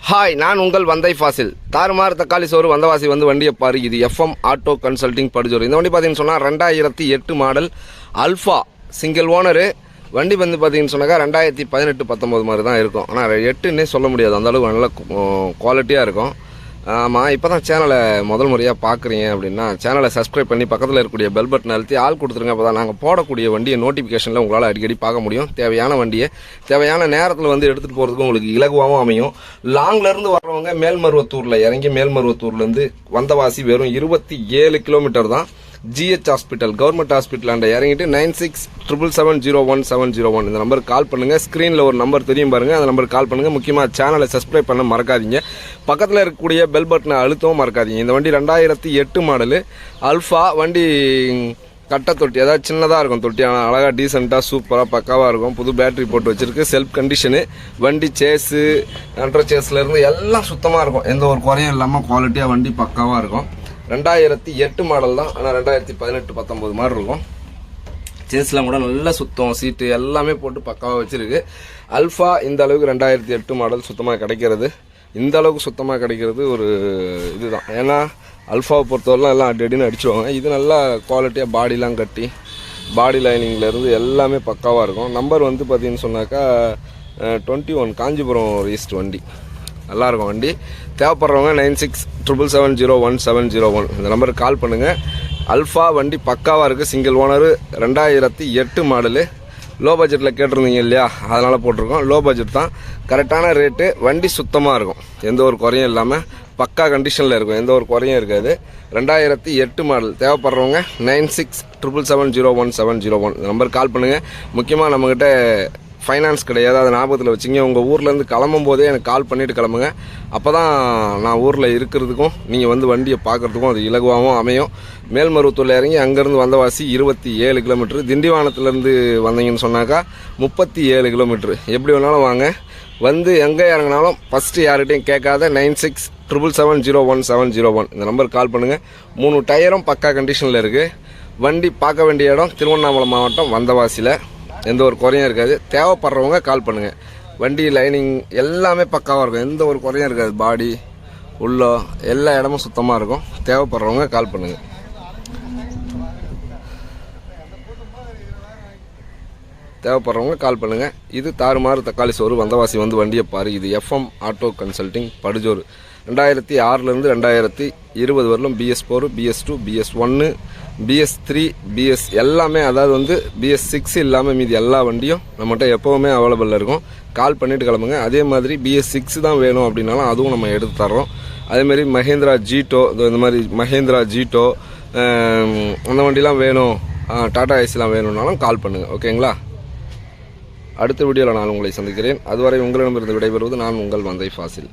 Hi, நான் உங்கள் வந்தை ஃபாசில். தாறுமாறு தக்காளி சோறு வந்தவாசி வந்து வண்டியை பாரு. இது எஃப்எம் ஆட்டோ கன்சல்டிங் படுஜோர். இந்த வண்டி பார்த்தீங்கன்னு சொன்னால் 2008 மாடல் அல்ஃபா சிங்கிள் ஓனரு. வண்டி வந்து பார்த்தீங்கன்னு சொன்னாக்கா 2018-19 மாதிரி தான் இருக்கும். ஆனால் 8ன்னே சொல்ல முடியாது, அந்தளவுக்கு நல்ல குவாலிட்டியாக இருக்கும். ஆமாம், இப்போ தான் சேனலை முதல் முறையாக பார்க்குறீங்க அப்படின்னா சேனலை சப்ஸ்கிரைப் பண்ணி பக்கத்தில் இருக்கக்கூடிய பெல் பட்டன் அழுத்தி ஆள் கொடுத்துருங்க. அப்போ தான் நாங்கள் போடக்கூடிய வண்டியை நோட்டிஃபிகேஷனில் உங்களால் அடிக்கடி பார்க்க முடியும். தேவையான வண்டியை தேவையான நேரத்தில் வந்து எடுத்துகிட்டு போகிறதுக்கு உங்களுக்கு இலகுவாகவும் அமையும். லாங்லேருந்து வர்றவங்க மேல்மருவத்தூரில் இறங்கி மேல்மருவத்தூர்லேருந்து வந்தவாசி வெறும் 27 கிலோமீட்டர் தான். ஜிஹெச் ஹாஸ்பிட்டல் கவர்மெண்ட் ஹாஸ்பிட்டல் அண்ட இறங்கிட்டு 96770701 இந்த நம்பருக்கு கால் பண்ணுங்கள். ஸ்க்ரீனில் ஒரு நம்பர் தெரியும் பாருங்கள், அந்த நம்பருக்கு கால் பண்ணுங்கள். முக்கியமாக சேனலை சப்ஸ்கிரைப் பண்ண மறக்காதீங்க. பக்கத்தில் இருக்கக்கூடிய பெல் பட்டனை அழுத்தவும் மறக்காதீங்க. இந்த வண்டி 2008 மாடலு அல்ஃபா வண்டி. கட்டை தொட்டி, அதாவது சின்னதாக இருக்கும் தொட்டி, ஆனால் அழகாக டீசெண்டாக சூப்பராக பக்காவாக இருக்கும். புது பேட்டரி போட்டு வச்சுருக்கு. செல்ஃப் கண்டிஷனு வண்டி. சேஸு அண்டர் சேஸ்லேருந்து எல்லாம் சுத்தமாக இருக்கும். எந்த ஒரு குறையும் இல்லாமல் குவாலிட்டியாக வண்டி பக்காவாக இருக்கும். 2008 மாடல் தான், ஆனால் 2018-19 மாதிரி இருக்கும். சேஸ்லாம் கூட நல்ல சுத்தம், சீட்டு எல்லாமே போட்டு பக்காவாக வச்சுருக்கு. அல்ஃபா இந்த அளவுக்கு 2008 மாடல் சுத்தமாக கிடைக்கிறது, இந்த அளவுக்கு சுத்தமாக கிடைக்கிறது ஒரு இதுதான். ஏன்னா அல்ஃபாவை பொறுத்தவரைலாம் எல்லாம் அடின்னு அடிச்சுடுவாங்க. இது நல்லா குவாலிட்டியாக பாடிலாம் கட்டி பாடி லைனிங்லேருந்து எல்லாமே பக்காவாக இருக்கும். நம்பர் வந்து பார்த்தீங்கன்னு சொன்னாக்கா 21 காஞ்சிபுரம் ரிஜிஸ்டர் வண்டி. நல்லாயிருக்கும் வண்டி. தேவைப்படுறவங்க 9677701701 இந்த நம்பருக்கு கால் பண்ணுங்கள். அல்ஃபா வண்டி பக்காவாக இருக்குது. Single owner, 2008 model. லோ பட்ஜெட்டில் கேட்டிருந்தீங்க இல்லையா, அதனால் போட்டிருக்கோம். லோ பட்ஜெட் தான், கரெக்டான ரேட்டு. வண்டி சுத்தமாக இருக்கும், எந்த ஒரு குறையும் இல்லாமல் பக்கா கண்டிஷனில் இருக்கும், எந்த ஒரு குறையும் இருக்காது. 2008 மாடல். தேவைப்படுறவங்க 9677701701 இந்த நம்பருக்கு கால் பண்ணுங்கள். முக்கியமாக நம்மக்கிட்ட ஃபைனான்ஸ் கிடையாது, அதை ஞாபகத்தில் வச்சுங்க. உங்கள் ஊர்லேருந்து கிளம்பும் போதே எனக்கு கால் பண்ணிவிட்டு கிளம்புங்க. அப்போ தான் நான் ஊரில் இருக்கிறதுக்கும் நீங்கள் வந்து வண்டியை பார்க்குறதுக்கும் அது இலகுவாகவும் அமையும். மேல்மருவத்தூரில் இறங்கி அங்கேருந்து வந்தவாசி 27 கிலோமீட்ரு. திண்டிவனத்துலேருந்து வந்தீங்கன்னு சொன்னாக்கா 37 கிலோமீட்ரு. எப்படி வேணாலும் வாங்க. வந்து எங்கே இறங்கினாலும் ஃபஸ்ட்டு யார்கிட்டையும் கேட்காத 9677701701 இந்த நம்பருக்கு கால் பண்ணுங்கள். 3 டயரும் பக்கா கண்டிஷனில் இருக்குது. வண்டி பார்க்க வேண்டிய இடம் திருவண்ணாமலை மாவட்டம் வந்தவாசியில். எந்த ஒரு குறையும் இருக்காது. தேவைப்படுறவங்க கால் பண்ணுங்கள். வண்டி லைனிங் எல்லாமே பக்காவாக இருக்கும், எந்த ஒரு குறையும் இருக்காது. பாடி உள்ள எல்லா இடமும் சுத்தமாக இருக்கும். தேவைப்படுறவங்க கால் பண்ணுங்கள். இது தாறுமாறு தக்காளி சோறு வந்தவாசி வந்து வண்டியை பாரு. இது எஃப்எம் ஆட்டோ கன்சல்டிங் படுஜோர். 2006லேருந்து 2020 வரலும் BS4, BS2, BS1, BS3, BS எல்லாமே, அதாவது வந்து BS6 இல்லாமல் மீதி எல்லா வண்டியும் நம்மகிட்ட எப்போவுமே அவைலபிளில் இருக்கும். கால் பண்ணிவிட்டு கிளம்புங்க. அதே மாதிரி BS6 தான் வேணும் அப்படின்னாலும் அதுவும் நம்ம எடுத்து தர்றோம். அதேமாதிரி மஹேந்திரா ஜீட்டோ, இந்த மாதிரி மஹேந்திரா ஜீட்டோ அந்த வண்டிலாம் வேணும், டாடா ஏசிலாம் வேணும்னாலும் கால் பண்ணுங்கள். ஓகேங்களா? அடுத்த வீடியோவில் நான் உங்களை சந்திக்கிறேன். அதுவரை உங்களிடமிருந்து விடைபெறுவது நான் உங்கள் வந்தை ஃபாசில்.